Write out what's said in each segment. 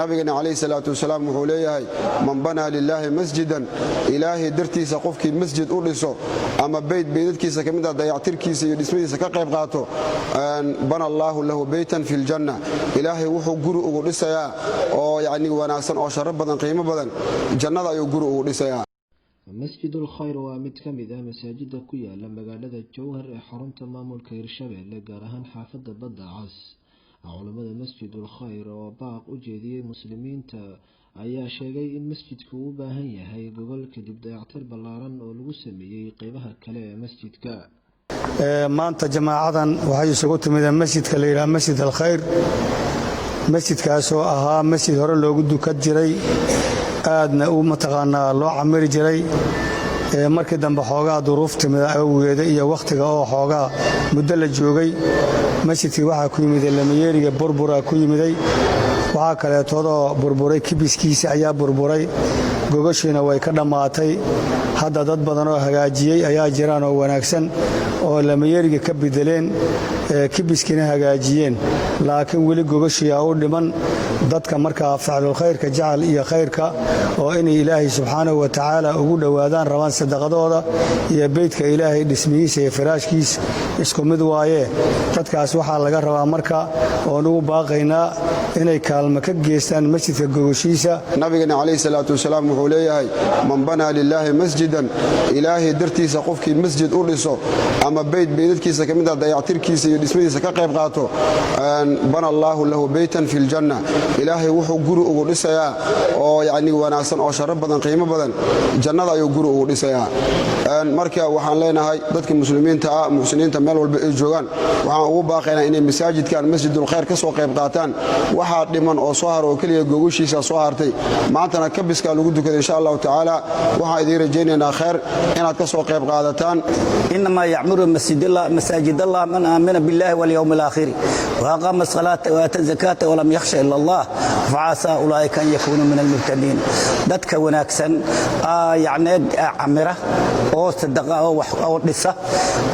نبينا عليه الصلاة والسلام وحوليه من بنى لله مسجدا إلهي درتي سقفك مسجد أولسو أما بيت بيتك سكمدا ضيعتركي سيدسمي سكقيب قاتو بنى الله له بيتا في الجنة إلهي وحو قرؤ أولسيا أو يعني وناسا أو شرب بدن قيمة بدن جنة أيو قرؤ أولسيا مسجد الخير ومد كمدا مساجد كويا لما قالت الجوهر حرمت مامول كيرشبه لقارهان حافظ بدع عز علماء مسجد الخير وباق أجدي مسلمين ayaa sheegay in masjidku uu baahan yahay gobol kadib dayactir ballaaran oo lagu sameeyay qaybaha kale ee masjidka maanta jamaacadan waxay isugu timid masjidka la yiraahdo Masjid al-Khayr masjidkaas oo ahaa masjid hore loogu dukan jiray aadna uu mataqaanaa loo camiri jiray markii dambe xoogaa duruuf timid awgeeda iyo waqtiga oo xoogaa muddo la joogay masjidkii waxa ku yimid lamayeeriga burbura ku yimiday waxa kale todo burburay kibiskiisa ayaa burburay gogoshiina way ka dhamaatay hadda dad badan oo hagaajiyay ayaa jiraan oo wanaagsan oo lamayeeriga ka bedeleen kibiskina hagaajiyeen laakiin wali gogoshii u dhiman dadka marka ficilul khayrka jacal iyo khayrka oo in ilaahay subhanahu wa ta'ala ugu dhawaadaan rabaan sadaqadooda iyo beedka ilaahay dhismihiisa iyo firaashkiisa isku mid waaye dadkaas waxa laga rabaa marka oo ugu baaqaynaa inay kaalmo ka geystaan masjidka gogoshiisa nabigana kaleey salaatu wasalaam wuxuu leeyahay man bana lillahi masjidan ilaahi dartiisa qofkii masjid u dhiso ama beed beedkiisa kamida dayactirkiisa iyo dhismihiisa ka qayb qaato bana Allahu lahu baytan fil janna ilaahi wuxuu guri ugu dhisayaa oo yaani wanaagsan oo sharaf badan qiimo badan jannada ayuu guri ugu dhisayaa marka waxaan leenahay dadka muslimiinta ah muxsiniinta meel walba ay joogan waxaan ugu baaqaynaa inay masaajidkan masjidul khayr ka soo qayb qaataan waxa dhiman oo soo haro kaliya gogoshiisa soo hartay maantana kabiska lagu dukado insha Allah ta'ala waxa idin rajaynaynaa khayr inaad ka soo qayb qaadataan inma ya'muru masajid Allah man aamana billahi wal yawmil akhir wa aqama as-salata wa ata az-zakata wa lam yakhsha illa Allah fa'asa ulaika an yakunu min al-muhtadin dadka wanaagsan yaani amira oo sadaqa oo wax oo dhisa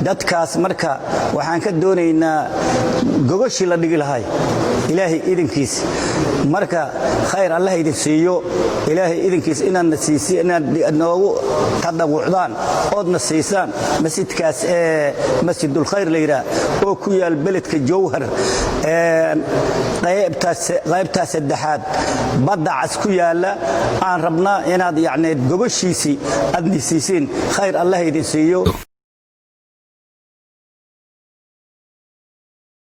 dadkaas marka waxaan ka doonaynaa gogoshi la dhigi lahay ilaahay idinkiis marka khayr Allah idin siiyo ilaahay idinkiis inaan nasiisi inaan noogu tadawucdaan oo nasiisaan masjidkaas masjidul khayr leeyra oo ku yaal beledka jawhar qaybtaas saddexaad badacas ku yaala aan rabnaa inaad yaani gogoshiisi aad nasiisiin khayr Allah idin siiyo